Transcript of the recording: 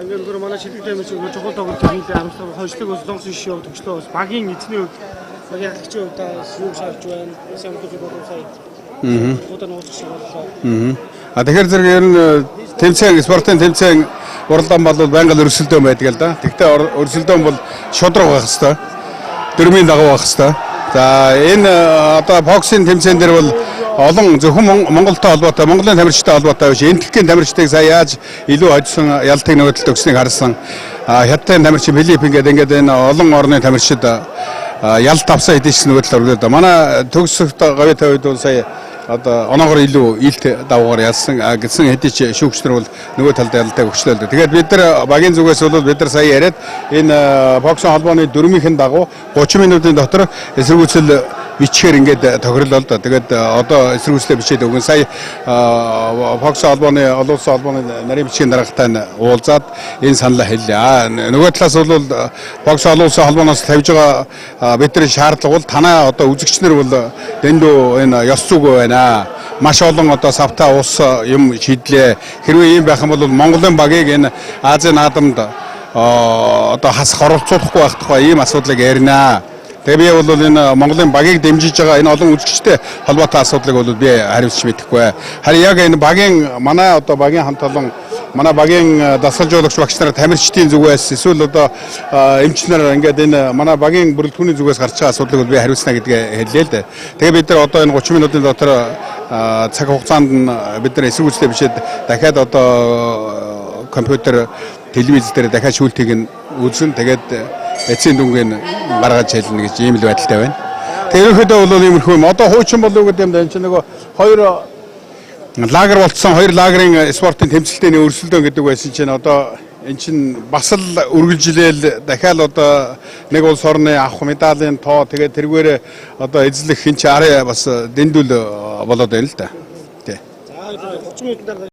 이런 манай шилдэг тэмцээн чухал тоглолт хийлээ амжилттай хожлог ус донс шоу төгслөө бас багийн эзний үед багийн хагчийн үед юу шаарч байна самтууд болов сая. Одоо нууц шиг боллоо. Тэгэхээр зэрэг ер нь тэмцээн спортын тэмцээн уралдаан бол байнга л өрсөлдөөн байдаг л да. Тэгтээ өрсөлдөөн бол шудраг байх хэвээр. Дөрмийн дагуу байх хэвээр. За энэ одоо боксийн тэмцээн дээр бол олон зөвхөн Монголтой холбоотой, Монголын тамирчтай холбоотой биш. Энэтхэгийн тамирчдыг сая яаж илүү хожсон ялтыг нөгөө талд өгснийг харсан. Хятадын тамирч Филипп ингээд энэ олон орны тамирчид ялт авсан хэдийч нөгөө талд өргөдөө. Манай төгсөлт гавьяатай үед бол сая одоо оноогоор илүү ийт давгаар ялсан гэсэн хэдийч шүүгчнэр бол нөгөө талд ялтыг өгчлөө. Тэгээд бид нар багийн зүгээс бол бид нар сая яриад энэ боксын холбооны дөрмийнхэн дагуу 30 минутын дотор эсэргүүцэл бичгээр ингээд тохирол л да. Тэгээд одоо эсэргүүцлээ бичээд өгөн сая бокс холбооны олон улсын холбооны нарийн бичгийн даргатай уулзаад энэ саналаа хэллээ. Нөгөө талаас бол бокс олон улсын холбооноос тавьж байгаа бидний шаардлага бол танаа одоо үзэгчнэр бол дэндүү энэ ёс зүг байна. Маш олон одоо савтаа ус юм шийдлээ. Хэрвээ ийм байх юм бол Монголын багийг энэ Азийн наадамд одоо хасах оролцуулахгүй байх тухай ийм асуудлыг ярина. Тэгээ би бол энэ Монголын багийг дэмжиж байгаа энэ олон үзэгчтэй холбоотой асуудлыг бол би хариуцж мэдэхгүй. Харин яг энэ багийн манай одоо багийн хамт олон манай багийн дасгалжуулагч багш нар тамирчдын зүгээс эсвэл одоо эмчнэр ингээд энэ манай багийн бүрэлдэхүүний зүгээс гарч байгаа асуудлыг би хариуцна гэдгээ хэллээ л дээ. Тэгээ бид нар одоо энэ 30 минутын дотор цаг хугацаанд бид нар эсэргүүцлээ бичээд дахиад одоо компьютер телевиз дээр дахиад шүүлтийг нь үзэн тэгээд эцсийн дүнгийн гаргаж хэлнэ гэж ийм л байдалтай байна. Тэгээ ерөнхийдөө бол иймэрхүү юм. Одоо хуучин болов гэдэг юм да. Энэ чинь нөгөө хоёр лагер болцсон хоёр лагерын спортын тэмцэлтийн өрсөлдөөн гэдэг байсан чинь одоо эн чинь бас л үргэлжлээл дахиад одоо нэг улс орны авах медалийн тоо тэгээд тэргээр одоо эзлэх хин ч арай бас дэндүүл болоод байна л да. Тий. За 30 минутын дараа